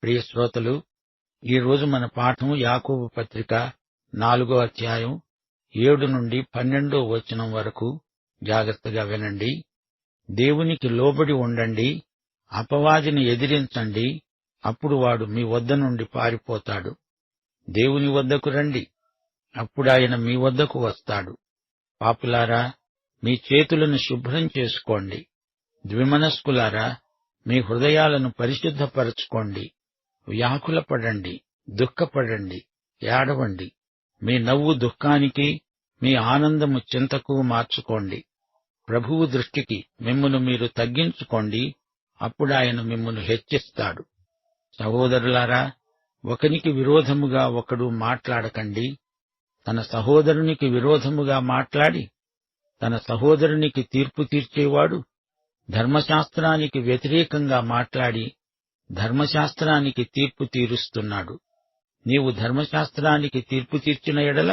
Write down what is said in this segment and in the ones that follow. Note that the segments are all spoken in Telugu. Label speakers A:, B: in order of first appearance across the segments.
A: ప్రియ శ్రోతలు, ఈరోజు మన పాఠం యాకోబు పత్రిక 4వ అధ్యాయం 7 నుండి 12వ వచనం వరకు. జాగ్రత్తగా వినండి. దేవునికి లోబడి ఉండండి, అపవాదిని ఎదిరించండి, అప్పుడు వాడు మీ వద్ద నుండి పారిపోతాడు. దేవుని వద్దకు రండి, అప్పుడాయన మీ వద్దకు వస్తాడు. పాపులారా, మీ చేతులను శుభ్రం చేసుకోండి. ద్విమనస్కులారా, మీ హృదయాలను పరిశుద్ధపరచుకోండి. వ్యాకులపడండి, దుఃఖపడండి, ఏడవండి. మీ నవ్వు దుఃఖానికి, మీ ఆనందము చింతకు మార్చుకోండి. ప్రభువు దృష్టికి మిమ్మును మీరు తగ్గించుకోండి, అప్పుడాయన మిమ్మును హెచ్చిస్తాడు. సహోదరులారా, ఒకనికి విరోధముగా ఒకడు మాట్లాడకండి. తన సహోదరునికి విరోధముగా మాట్లాడి తన సహోదరునికి తీర్పు తీర్చేవాడు ధర్మశాస్త్రానికి వ్యతిరేకంగా మాట్లాడి ధర్మశాస్త్రానికి తీర్పు తీరుస్తున్నాడు. నీవు ధర్మశాస్త్రానికి తీర్పు తీర్చిన ఎడల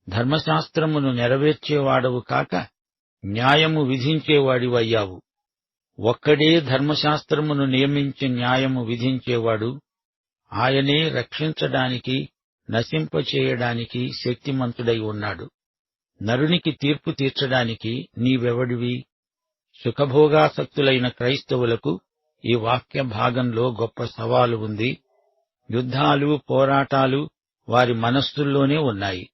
A: ధర్మశాస్త్రమును నెరవేర్చేవాడవు కాక న్యాయము విధించేవాడివయ్యావు. ఒక్కడే ధర్మశాస్త్రమును నియమించి న్యాయము విధించేవాడు. ఆయనే రక్షించడానికి, నశింపచేయడానికి శక్తిమంతుడై ఉన్నాడు. నరునికి తీర్పు తీర్చడానికి నీవెవడివి? సుఖభోగాసక్తులైన క్రైస్తవులకు ఈ వాక్య భాగంలో గొప్ప సవాలు ఉంది. యుద్ధాలు, పోరాటాలు వారి మనస్సుల్లోనే ఉన్నాయి.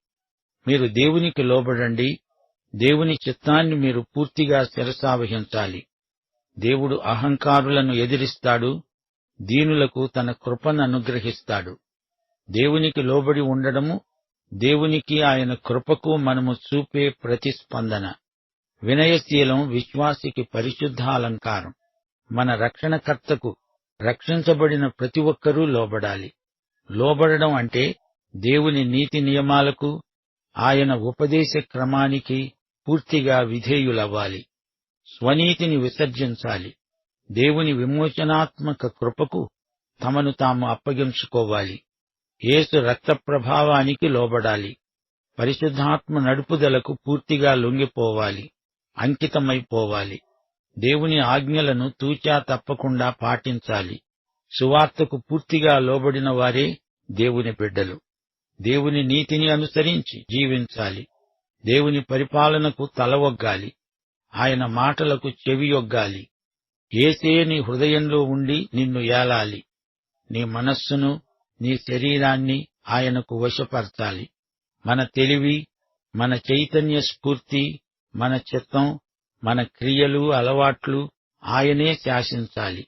A: మీరు దేవునికి లోబడండి. దేవుని చిత్తాన్ని మీరు పూర్తిగా శిరసావహించాలి. దేవుడు అహంకారులను ఎదిరిస్తాడు, దీనులకు తన కృపను అనుగ్రహిస్తాడు. దేవునికి లోబడి ఉండడము దేవునికి, ఆయన కృపకు మనము చూపే ప్రతిస్పందన. వినయశీలం విశ్వాసికి పరిశుద్ధాలంకారం. మన రక్షణకర్తకు రక్షించబడిన ప్రతి ఒక్కరూ లోబడాలి. లోబడడం అంటే దేవుని నీతి నియమాలకు, ఆయన ఉపదేశ క్రమానికి పూర్తిగా విధేయులవ్వాలి. స్వనీతిని విసర్జించాలి. దేవుని విమోచనాత్మక కృపకు తమను తాము అప్పగించుకోవాలి. యేసు రక్త ప్రభావానికి లోబడాలి. పరిశుద్ధాత్మ నడుపుదలకు పూర్తిగా లొంగిపోవాలి, అంకితమైపోవాలి. దేవుని ఆజ్ఞలను తూచా తప్పకుండా పాటించాలి. సువార్తకు పూర్తిగా లోబడిన వారే దేవుని బిడ్డలు. దేవుని నీతిని అనుసరించి జీవించాలి. దేవుని పరిపాలనకు తలవొగ్గాలి. ఆయన మాటలకు చెవియొగ్గాలి. యేసే నీ హృదయంలో ఉండి నిన్ను ఏలాలి. నీ మనస్సును, నీ శరీరాన్ని ఆయనకు వశపరచాలి. మన తెలివి, మన చైతన్య స్ఫూర్తి, మన చిత్తం, మన క్రియలు, అలవాట్లు ఆయనే శాసించాలి.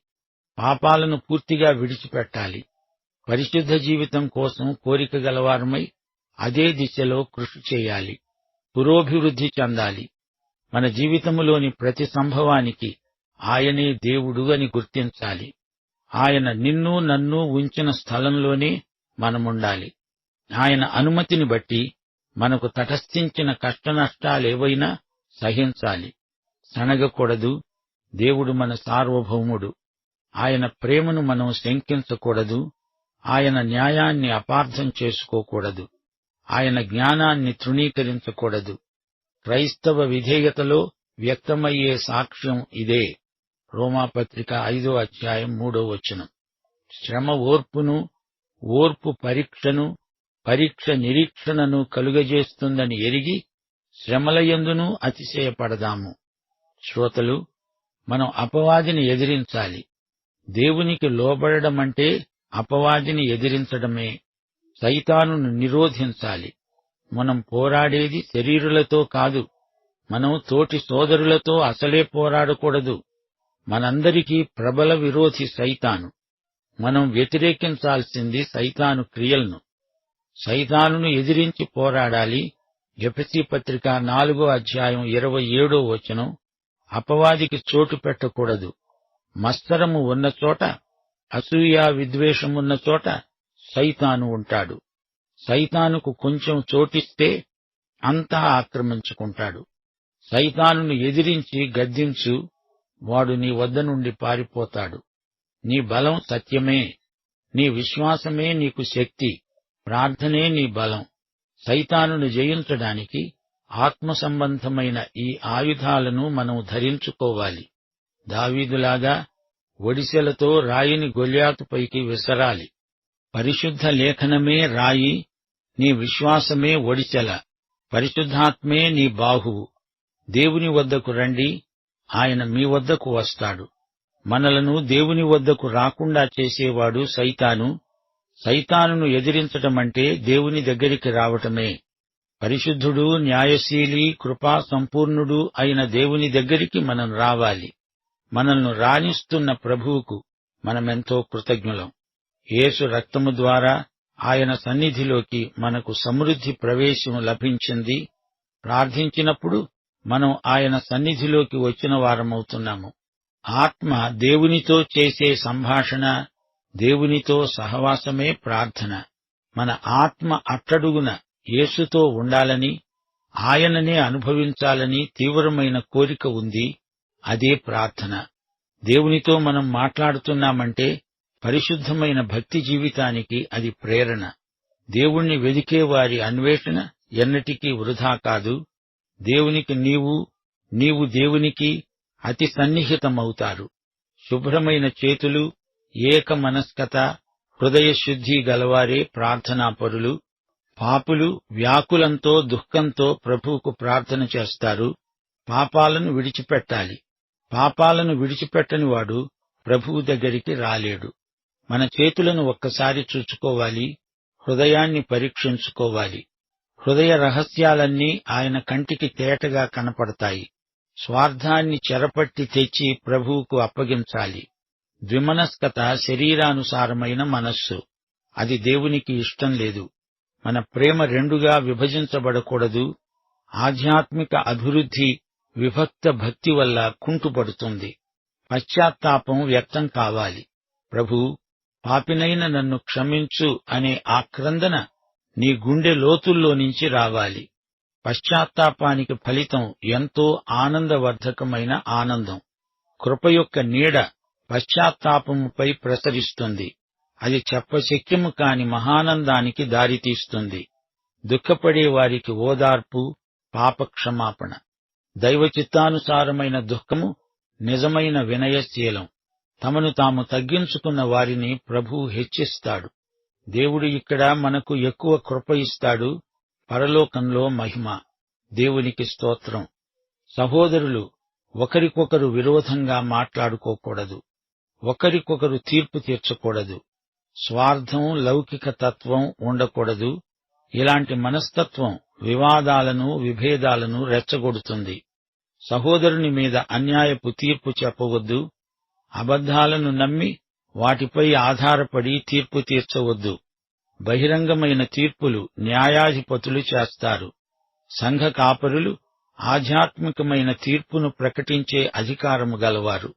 A: పాపాలను పూర్తిగా విడిచిపెట్టాలి. పరిశుద్ధ జీవితం కోసం కోరిక గలవారమై అదే దిశలో కృషి చేయాలి. పురోభివృద్ధి చెందాలి. మన జీవితములోని ప్రతి సంభవానికి ఆయనే దేవుడు అని గుర్తించాలి. ఆయన నిన్ను నన్ను ఉంచిన స్థలంలోనే మనముండాలి. ఆయన అనుమతిని బట్టి మనకు తటస్థించిన కష్టనష్టాలేవైనా సహించాలి. సనగకూడదు. దేవుడు మన సార్వభౌముడు. ఆయన ప్రేమను మనం శంకించకూడదు. ఆయన న్యాయాన్ని అపార్థం చేసుకోకూడదు. ఆయన జ్ఞానాన్ని తృణీకరించకూడదు. క్రైస్తవ విధేయతలో వ్యక్తమయ్యే సాక్ష్యం ఇదే. రోమాపత్రిక 5వ అధ్యాయం 3వ వచనం. శ్రమ ఓర్పును, ఓర్పు పరీక్షను, పరీక్ష నిరీక్షణను కలుగజేస్తుందని ఎరిగి శ్రమలయందునూ అతిశయపడదాము. శ్రోతలు, మనం అపవాదిని ఎదిరించాలి. దేవునికి లోబడడమంటే అపవాదిని ఎదిరించడమే. సైతానును నిరోధించాలి. మనం పోరాడేది శరీరులతో కాదు. మనం తోటి సోదరులతో అసలే పోరాడకూడదు. మనందరికీ ప్రబల విరోధి సైతాను. మనం వ్యతిరేకించాల్సింది సైతాను క్రియలను. సైతానును ఎదిరించి పోరాడాలి. ఎఫెసీ పత్రిక 4వ అధ్యాయం 27వ వచనం. అపవాదికి చోటు పెట్టకూడదు. మత్సరము ఉన్న చోట, అసూయ విద్వేషమున్న చోట సైతాను ఉంటాడు. సైతానుకు కొంచెం చోటిస్తే అంతా ఆక్రమించుకుంటాడు. సైతానును ఎదిరించి గద్దించు, వాడు నీ వద్ద నుండి పారిపోతాడు. నీ బలం సత్యమే. నీ విశ్వాసమే నీకు శక్తి. ప్రార్థనే నీ బలం. సైతానును జయించడానికి ఆత్మ సంబంధమైన ఈ ఆయుధాలను మనం ధరించుకోవాలి. దావీదులాగా ఒడిసెలతో రాయిని గొల్యాతుపైకి విసరాలి. పరిశుద్ధ లేఖనమే రాయి, నీ విశ్వాసమే ఒడిసెల, పరిశుద్ధాత్మే నీ బాహువు. దేవుని వద్దకు రండి, ఆయన మీ వద్దకు వస్తాడు. మనలను దేవుని వద్దకు రాకుండా చేసేవాడు సైతాను. సైతానును ఎదిరించటమంటే దేవుని దగ్గరికి రావటమే. పరిశుద్ధుడు, న్యాయశీలి, కృపా సంపూర్ణుడు అయిన దేవుని దగ్గరికి మనం రావాలి. మనల్ని రాణిస్తున్న ప్రభువుకు మనమెంతో కృతజ్ఞులం. యేసు రక్తము ద్వారా ఆయన సన్నిధిలోకి మనకు సమృద్ధి ప్రవేశం లభించింది. ప్రార్థించినప్పుడు మనం ఆయన సన్నిధిలోకి వచ్చిన వారమవుతున్నాము. ఆత్మ దేవునితో చేసే సంభాషణ, దేవునితో సహవాసమే ప్రార్థన. మన ఆత్మ అట్టడుగున యేసుతో ఉండాలని, ఆయననే అనుభవించాలని తీవ్రమైన కోరిక ఉంది. అదే ప్రార్థన. దేవునితో మనం మాట్లాడుతున్నామంటే పరిశుద్ధమైన భక్తి జీవితానికి అది ప్రేరణ. దేవుణ్ణి వెదికే వారి అన్వేషణ ఎన్నటికీ వృధా కాదు. దేవునికి నీవు దేవునికి అతి సన్నిహితమవుతారు. శుభ్రమైన చేతులు, ఏక మనస్కత, హృదయశుద్ధి గలవారే ప్రార్థనాపరులు. పాపులు వ్యాకులంతో దుఃఖంతో ప్రభువుకు ప్రార్థన చేస్తారు. పాపాలను విడిచిపెట్టాలి. పాపాలను విడిచిపెట్టని వాడు ప్రభువు దగ్గరికి రాలేడు. మన చేతులను ఒక్కసారి చూచుకోవాలి, హృదయాన్ని పరీక్షించుకోవాలి. హృదయ రహస్యాలన్నీ ఆయన కంటికి తేటగా కనపడతాయి. స్వార్థాన్ని చెరపట్టి తెచ్చి ప్రభువుకు అప్పగించాలి. ద్విమనస్కత శరీరానుసారమైన మనస్సు. అది దేవునికి ఇష్టం లేదు. మన ప్రేమ రెండుగా విభజించబడకూడదు. ఆధ్యాత్మిక అభివృద్ధి విభక్త భక్తి వల్ల కుంటుపడుతుంది. పశ్చాత్తాపం వ్యక్తం కావాలి. ప్రభూ, పాపినైన నన్ను క్షమించు అనే ఆక్రందన నీ గుండె లోతుల్లో నుంచి రావాలి. పశ్చాత్తాపానికి ఫలితం ఎంతో ఆనందవర్ధకమైన ఆనందం. కృప యొక్క నీడ పశ్చాత్తాపముపై ప్రసరిస్తుంది. అది చెప్పశక్యము కాని మహానందానికి దారితీస్తుంది. దుఃఖపడే వారికి ఓదార్పు, పాపక్షమాపణ. దైవచిత్తానుసారమైన దుఃఖము నిజమైన వినయశీలం. తమను తాము తగ్గించుకున్న వారిని ప్రభువు హెచ్చిస్తాడు. దేవుడు ఇక్కడ మనకు ఎక్కువ కృప ఇస్తాడు, పరలోకంలో మహిమ. దేవునికి స్తోత్రం. సహోదరులు, ఒకరికొకరు విరోధంగా మాట్లాడుకోకూడదు. ఒకరికొకరు తీర్పు తీర్చకూడదు. స్వార్థం, లౌకిక తత్వం ఉండకూడదు. ఇలాంటి మనస్తత్వం వివాదాలను, విభేదాలను రెచ్చగొడుతుంది. సహోదరుని మీద అన్యాయపు తీర్పు చెప్పవద్దు. అబద్ధాలను నమ్మి వాటిపై ఆధారపడి తీర్పు తీర్చవద్దు. బహిరంగమైన తీర్పులు న్యాయాధిపతులు చేస్తారు. సంఘ కాపరులు ఆధ్యాత్మికమైన తీర్పును ప్రకటించే అధికారము గలవారు.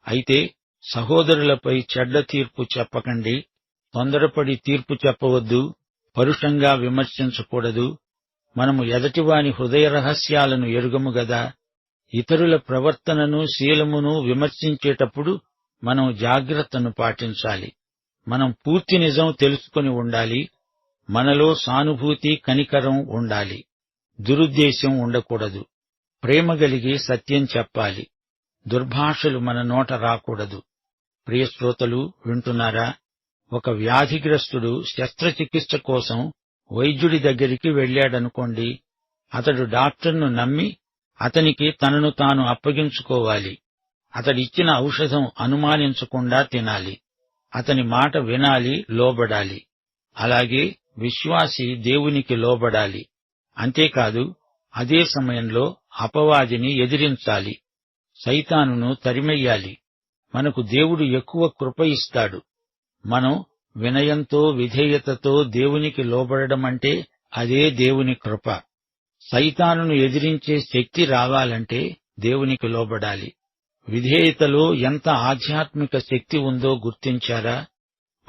A: అయితే సహోదరులపై చెడ్డ తీర్పు చెప్పకండి. తొందరపడి తీర్పు చెప్పవద్దు. పరుషంగా విమర్శించకూడదు. మనము ఎదటివాని హృదయ రహస్యాలను ఎరుగము గదా. ఇతరుల ప్రవర్తనను, శీలమును విమర్శించేటప్పుడు మనం జాగ్రత్తను పాటించాలి. మనం పూర్తి నిజం తెలుసుకొని ఉండాలి. మనలో సానుభూతి, కనికరం ఉండాలి. దురుద్దేశం ఉండకూడదు. ప్రేమ గలిగి సత్యం చెప్పాలి. దుర్భాషలు మన నోట రాకూడదు. ప్రియశ్రోతలు, వింటున్నారా? ఒక వ్యాధిగ్రస్తుడు శస్త్రచికిత్స కోసం వైద్యుడి దగ్గరికి వెళ్లాడనుకోండి. అతడు డాక్టర్ను నమ్మి అతనికి తనను తాను అప్పగించుకోవాలి. అతడిచ్చిన ఔషధం అనుమానించకుండా తినాలి. అతని మాట వినాలి, లోబడాలి. అలాగే విశ్వాసి దేవునికి లోబడాలి. అంతేకాదు, అదే సమయంలో అపవాదిని ఎదిరించాలి. సైతానును తరిమెయ్యాలి. మనకు దేవుడు ఎక్కువ కృప ఇస్తాడు. మనం వినయంతో, విధేయతతో దేవునికి లోబడడమంటే అదే దేవుని కృప. సైతానును ఎదిరించే శక్తి రావాలంటే దేవునికి లోబడాలి. విధేయతలో ఎంత ఆధ్యాత్మిక శక్తి ఉందో గుర్తించారా?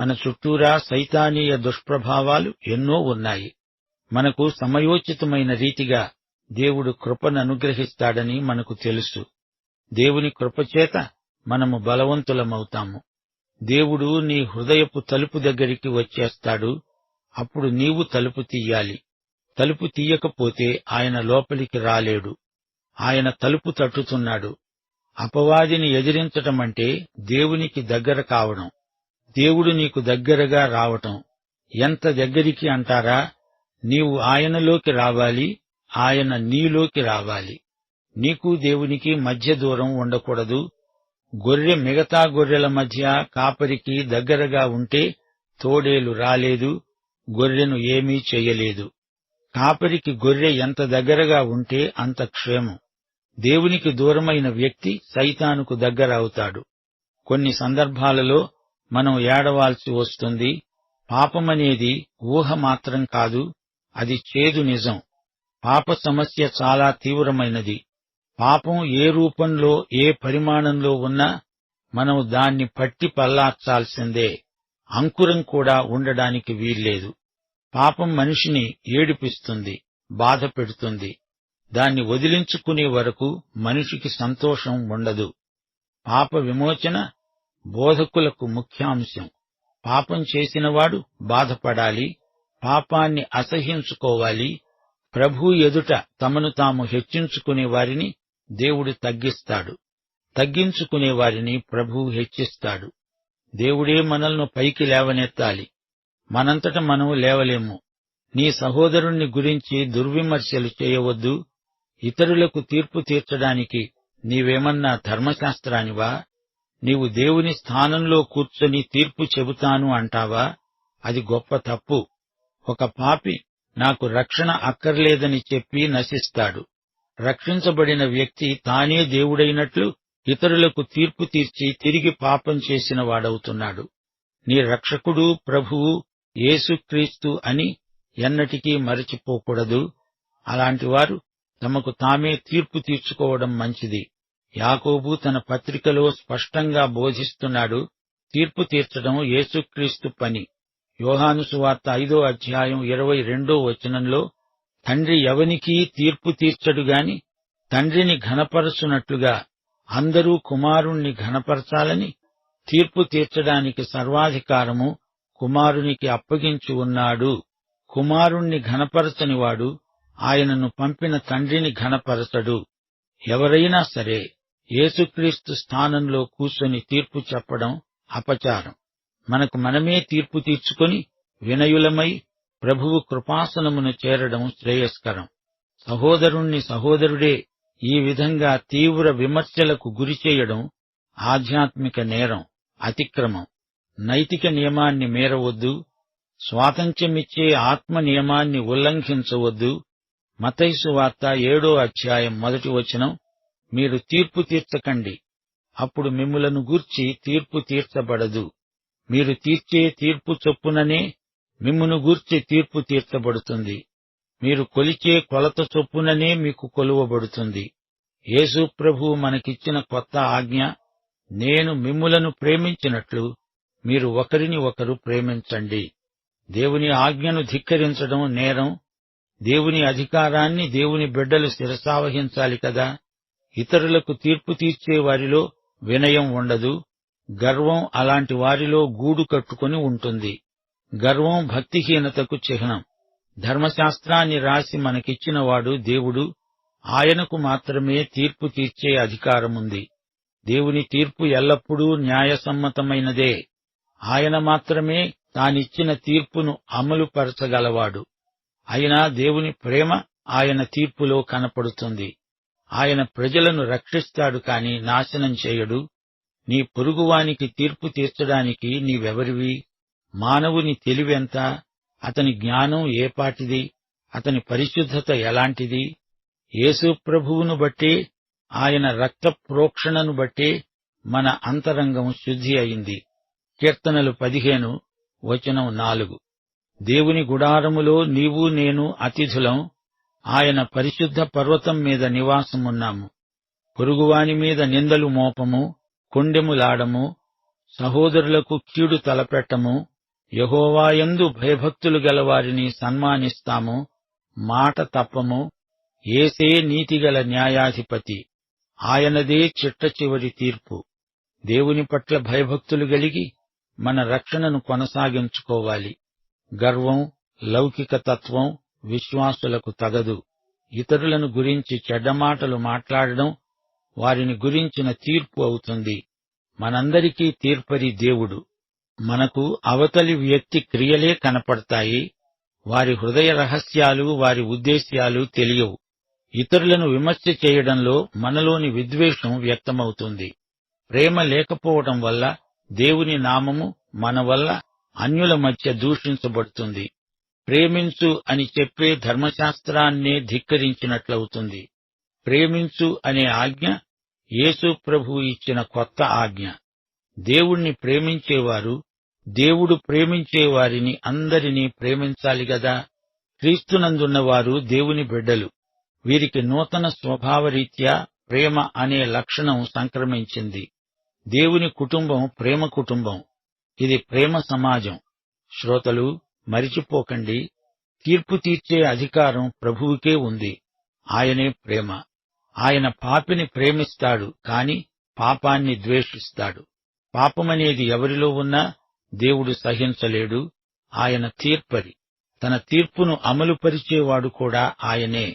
A: మన చుట్టూరా సైతానీయ దుష్ప్రభావాలు ఎన్నో ఉన్నాయి. మనకు సమయోచితమైన రీతిగా దేవుడు కృపననుగ్రహిస్తాడని మనకు తెలుసు. దేవుని కృపచేత మనము బలవంతులమవుతాము. దేవుడు నీ హృదయపు తలుపు దగ్గరికి వచ్చేస్తాడు. అప్పుడు నీవు తలుపు తీయాలి. తలుపు తీయకపోతే ఆయన లోపలికి రాలేడు. ఆయన తలుపు తట్టుతున్నాడు. అపవాదిని ఎదిరించటమంటే దేవునికి దగ్గర కావడం, దేవుడు నీకు దగ్గరగా రావటం. ఎంత దగ్గరికి అంటారా? నీవు ఆయనలోకి రావాలి, ఆయన నీలోకి రావాలి. నీకు దేవునికి మధ్య దూరం ఉండకూడదు. గొర్రె మిగతా గొర్రెల మధ్య కాపరికి దగ్గరగా ఉంటే తోడేలు రాలేదు, గొర్రెను ఏమీ చెయ్యలేదు. కాపరికి గొర్రె ఎంత దగ్గరగా ఉంటే అంత క్షేమం. దేవునికి దూరమైన వ్యక్తి సైతానుకు దగ్గర అవుతాడు. కొన్ని సందర్భాలలో మనం ఏడవాల్సి వస్తుంది. పాపమనేది ఊహ మాత్రం కాదు, అది చేదు నిజం. పాప సమస్య చాలా తీవ్రమైనది. పాపం ఏ రూపంలో, ఏ పరిమాణంలో ఉన్నా మనం దాన్ని పట్టి పల్లార్చాల్సిందే. అంకురం కూడా ఉండడానికి వీల్లేదు. పాపం మనిషిని ఏడిపిస్తుంది, బాధ పెడుతుంది. దాన్ని వదిలించుకునే వరకు మనిషికి సంతోషం ఉండదు. పాప విమోచన బోధకులకు ముఖ్యాంశం. పాపం చేసినవాడు బాధపడాలి, పాపాన్ని అసహ్యించుకోవాలి. ప్రభు ఎదుట తమను తాము హెచ్చించుకునే వారిని దేవుడు తగ్గిస్తాడు, తగ్గించుకునే వారిని ప్రభు హెచ్చిస్తాడు. దేవుడే మనల్ని పైకి లేవనెత్తాలి, మనంతట మనం లేవలేము. నీ సహోదరుణ్ణి గురించి దుర్విమర్శలు చేయవద్దు. ఇతరులకు తీర్పు తీర్చడానికి నీవేమన్నా ధర్మశాస్త్రానివా? నీవు దేవుని స్థానంలో కూర్చొని తీర్పు చెబుతాను అంటావా? అది గొప్ప తప్పు. ఒక పాపి నాకు రక్షణ అక్కర్లేదని చెప్పి నశిస్తాడు. రక్షించబడిన వ్యక్తి తానే దేవుడైనట్లు ఇతరులకు తీర్పు తీర్చి తిరిగి పాపం చేసిన వాడవుతున్నాడు. నీ రక్షకుడు ప్రభువు యేసుక్రీస్తు అని ఎన్నటికీ మరచిపోకూడదు. అలాంటివారు తమకు తామే తీర్పు తీర్చుకోవడం మంచిది. యాకోబు తన పత్రికలో స్పష్టంగా బోధిస్తున్నాడు, తీర్పు తీర్చడం యేసుక్రీస్తు పని. యోహాను సువార్త 5వ అధ్యాయం 22వ వచనంలో, తండ్రి ఎవనికీ తీర్పు తీర్చడు గాని తండ్రిని ఘనపరచునట్లుగా అందరూ కుమారుణ్ణి ఘనపరచాలని తీర్పు తీర్చడానికి సర్వాధికారము కుమారునికి అప్పగించి ఉన్నాడు. కుమారుణ్ణి ఘనపరచనివాడు ఆయనను పంపిన తండ్రిని ఘనపరచడు. ఎవరైనా సరే యేసుక్రీస్తు స్థానంలో కూర్చొని తీర్పు చెప్పడం అపచారం. మనకు మనమే తీర్పు తీర్చుకొని వినయులమై ప్రభువు కృపాసనమును చేరడం శ్రేయస్కరం. సహోదరుణ్ణి సహోదరుడే ఈ విధంగా తీవ్ర విమర్శలకు గురిచేయడం ఆధ్యాత్మిక నేరం, అతిక్రమం. నైతిక నియమాన్ని మీరవద్దు. స్వాతంత్ర్యమిచ్చే ఆత్మ నియమాన్ని ఉల్లంఘించవద్దు. మత్తయి సువార్త 7వ అధ్యాయం 1వ వచనం, మీరు తీర్పు తీర్చకండి, అప్పుడు మిమ్ములను గూర్చి తీర్పు తీర్చబడదు. మీరు తీర్చే తీర్పు చొప్పుననే మిమ్మును గూర్చి తీర్పు తీర్చబడుతుంది. మీరు కొలిచే కొలత చొప్పుననే మీకు కొలువబడుతుంది. యేసు ప్రభువు మనకిచ్చిన కొత్త ఆజ్ఞ, నేను మిమ్ములను ప్రేమించినట్లు మీరు ఒకరిని ఒకరు ప్రేమించండి. దేవుని ఆజ్ఞను ధిక్కరించడం నేరం. దేవుని అధికారాన్ని దేవుని బిడ్డలు శిరసావహించాలి కదా. ఇతరులకు తీర్పు తీర్చే వారిలో వినయం ఉండదు. గర్వం అలాంటి వారిలో గూడు కట్టుకొని ఉంటుంది. గర్వం భక్తిహీనతకు చిహ్నం. ధర్మశాస్త్రాన్ని రాసి మనకిచ్చినవాడు దేవుడు. ఆయనకు మాత్రమే తీర్పు తీర్చే అధికారముంది. దేవుని తీర్పు ఎల్లప్పుడూ న్యాయసమ్మతమైనదే. ఆయన మాత్రమే తానిచ్చిన తీర్పును అమలుపరచగలవాడు. అయినా దేవుని ప్రేమ ఆయన తీర్పులో కనపడుతుంది. ఆయన ప్రజలను రక్షిస్తాడు కాని నాశనం చేయడు. నీ పొరుగువానికి తీర్పు తీర్చడానికి నీవెవరివి? మానవుని తెలివెంత? అతని జ్ఞానం ఏపాటిది? అతని పరిశుద్ధత ఎలాంటిది? యేసు ప్రభువును బట్టే, ఆయన రక్త ప్రోక్షణను బట్టే మన అంతరంగం శుద్ధి అయింది. కీర్తనలు 15 వచనం 4. దేవుని గుడారములో నీవు నేను అతిథులం. ఆయన పరిశుద్ధ పర్వతం మీద నివాసమున్నాము. పొరుగువాని మీద నిందలు మోపము, కొండెములాడము, సహోదరులకు కీడు తలపెట్టము. యెహోవాయందు భయభక్తులు గలవారిని సన్మానిస్తాము, మాట తప్పము. యేసే నీతిగల న్యాయాధిపతి. ఆయనదే చిట్టచివరి తీర్పు. దేవుని పట్ల భయభక్తులు గలిగి మన రక్షణను కొనసాగించుకోవాలి. గర్వం, లౌకిక తత్వం విశ్వాసులకు తగదు. ఇతరులను గురించి చెడ్డమాటలు మాట్లాడడం వారిని గురించిన తీర్పు అవుతుంది. మనందరికీ తీర్పరి దేవుడు. మనకు అవతలి వ్యక్తి క్రియలే కనపడతాయి. వారి హృదయ రహస్యాలు, వారి ఉద్దేశ్యాలు తెలియవు. ఇతరులను విమర్శ చేయడంలో మనలోని విద్వేషం వ్యక్తమవుతుంది. ప్రేమ లేకపోవడం వల్ల దేవుని నామము మన వల్ల అన్యుల మధ్య దూషించబడుతుంది. ప్రేమించు అని చెప్పే ధర్మశాస్త్రాన్నే ధిక్కరించినట్లవుతుంది. ప్రేమించు అనే ఆజ్ఞ యేసు ప్రభువు ఇచ్చిన కొత్త ఆజ్ఞ. దేవుణ్ణి ప్రేమించేవారు దేవుడు ప్రేమించే వారిని అందరినీ ప్రేమించాలి గదా. క్రీస్తునందున్నవారు దేవుని బిడ్డలు. వీరికి నూతన స్వభావరీత్యా ప్రేమ అనే లక్షణం సంక్రమించింది. దేవుని కుటుంబం ప్రేమ కుటుంబం. ఇది ప్రేమ సమాజం. శ్రోతలు, మరిచిపోకండి, తీర్పు తీర్చే అధికారం ప్రభువుకే ఉంది. ఆయనే ప్రేమ. ఆయన పాపిని ప్రేమిస్తాడు, కాని పాపాన్ని ద్వేషిస్తాడు. పాపమనేది ఎవరిలో ఉన్నా దేవుడు సహించలేడు. ఆయన తీర్పరి. తన తీర్పును అమలుపరిచేవాడు కూడా ఆయనే.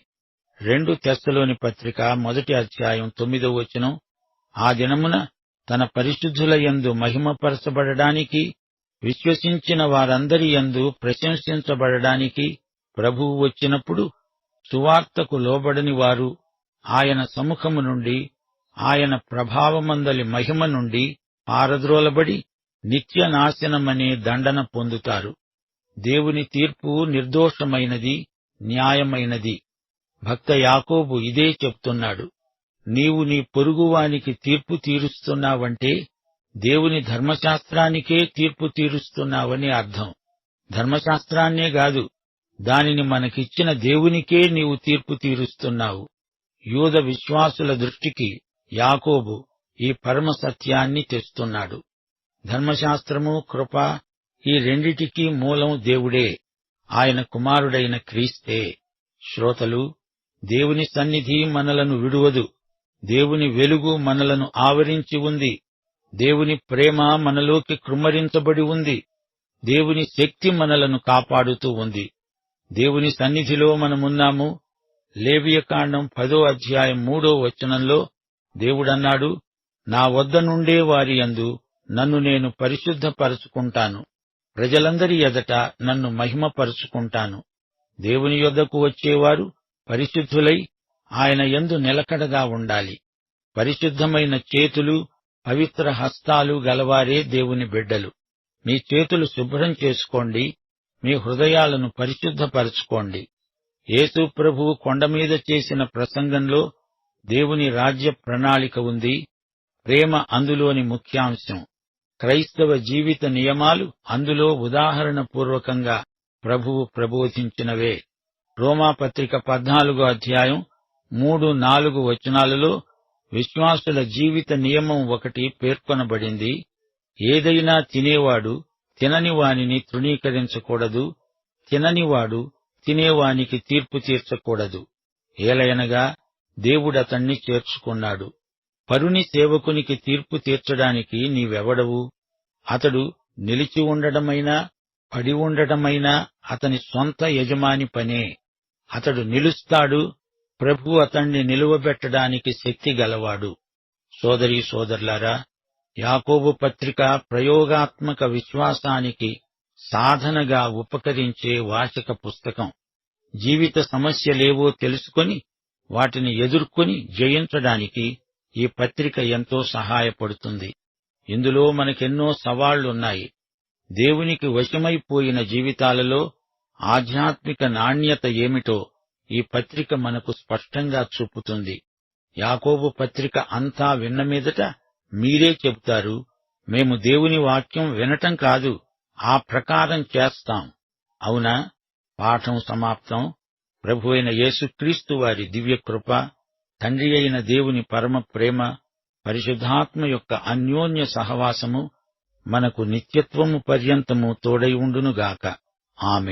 A: 2 తెస్సలోని పత్రిక 1 అధ్యాయం 9వ వచనం. ఆ దినమున తన పరిశుద్ధుల యందు మహిమపరచబడడానికి, విశ్వసించిన వారందరి యందు ప్రశంసించబడడానికి ప్రభువు వచ్చినప్పుడు సువార్తకు లోబడని వారు ఆయన సముఖము నుండి, ఆయన ప్రభావమందలి మహిమ నుండి పారద్రోలబడి నిత్య నాశనమనే దండన పొందుతారు. దేవుని తీర్పు నిర్దోషమైనది, న్యాయమైనది. భక్త యాకోబు ఇదే చెప్తున్నాడు. నీవు నీ పొరుగువానికి తీర్పు తీరుస్తున్నావంటే దేవుని ధర్మశాస్త్రానికే తీర్పు తీరుస్తున్నావని అర్థం. ధర్మశాస్త్రాన్నే గాదు, దానిని మనకిచ్చిన దేవునికే నీవు తీర్పు తీరుస్తున్నావు. యూద విశ్వాసుల దృష్టికి యాకోబు ఈ పరమ సత్యాన్ని తెస్తున్నాడు. ధర్మశాస్త్రము, కృప ఈ రెండిటికీ మూలం దేవుడే. ఆయన కుమారుడైన క్రీస్తే. శ్రోతలు, దేవుని సన్నిధి మనలను విడువదు. దేవుని వెలుగు మనలను ఆవరించి ఉంది. దేవుని ప్రేమ మనలోకి కృమ్మరించబడి ఉంది. దేవుని శక్తి మనలను కాపాడుతూ ఉంది. దేవుని సన్నిధిలో మనమున్నాము. లేవియకాండం 10వ అధ్యాయం 3వ వచనంలో దేవుడన్నాడు, నా వద్ద నుండే వారి యందు నన్ను నేను పరిశుద్ధపరచుకుంటాను, ప్రజలందరి ఎదట నన్ను మహిమపరుచుకుంటాను. దేవుని యొద్దకు వచ్చేవారు పరిశుద్ధులై ఆయన యందు నిలకడగా ఉండాలి. పరిశుద్ధమైన చేతులు, పవిత్ర హస్తాలు గలవారే దేవుని బిడ్డలు. మీ చేతులు శుభ్రం చేసుకోండి, మీ హృదయాలను పరిశుద్ధపరచుకోండి. యేసు ప్రభువు కొండమీద చేసిన ప్రసంగంలో దేవుని రాజ్య ప్రణాళిక ఉంది. ప్రేమ అందులోని ముఖ్యాంశం. క్రైస్తవ జీవిత నియమాలు అందులో ఉదాహరణపూర్వకంగా ప్రభువు ప్రబోధించినవే. రోమాపత్రిక 14వ అధ్యాయం 3-4 వచనాలలో విశ్వాసుల జీవిత నియమం ఒకటి పేర్కొనబడింది. ఏదైనా తినేవాడు తినని వానిని తృణీకరించకూడదు, తిననివాడు తినేవానికి తీర్పు తీర్చకూడదు. ఏలయనగా దేవుడతణ్ణి చేర్చుకున్నాడు. పరుని సేవకునికి తీర్పు తీర్చడానికి నీవెవడవు? అతడు నిలిచి ఉండడమైనా పడి ఉండటమైనా అతని సొంత యజమాని పనే. అతడు నిలుస్తాడు, ప్రభువు అతణ్ణి నిలువబెట్టడానికి శక్తి గలవాడు. సోదరీ సోదరులారా, యాకోబు పత్రిక ప్రయోగాత్మక విశ్వాసానికి సాధనగా ఉపకరించే వాచక పుస్తకం. జీవిత సమస్యలేవో తెలుసుకొని వాటిని ఎదుర్కొని జయించడానికి ఈ పత్రిక ఎంతో సహాయపడుతుంది. ఇందులో మనకెన్నో సవాళ్లున్నాయి. దేవునికి వశమైపోయిన జీవితాలలో ఆధ్యాత్మిక నాణ్యత ఏమిటో ఈ పత్రిక మనకు స్పష్టంగా చూపుతుంది. యాకోబు పత్రిక అంతా విన్న మీదట మీరే చెబుతారు, మేము దేవుని వాక్యం వినటం కాదు, ఆ ప్రకారం చేస్తాం. అవునా? పాఠం సమాప్తం. ప్రభువైన యేసుక్రీస్తు వారి దివ్యకృప, తండ్రి అయిన దేవుని పరమ ప్రేమ, పరిశుద్ధాత్మ యొక్క అన్యోన్య సహవాసము మనకు నిత్యత్వము పర్యంతము తోడై ఉండునుగాక. ఆమేన్.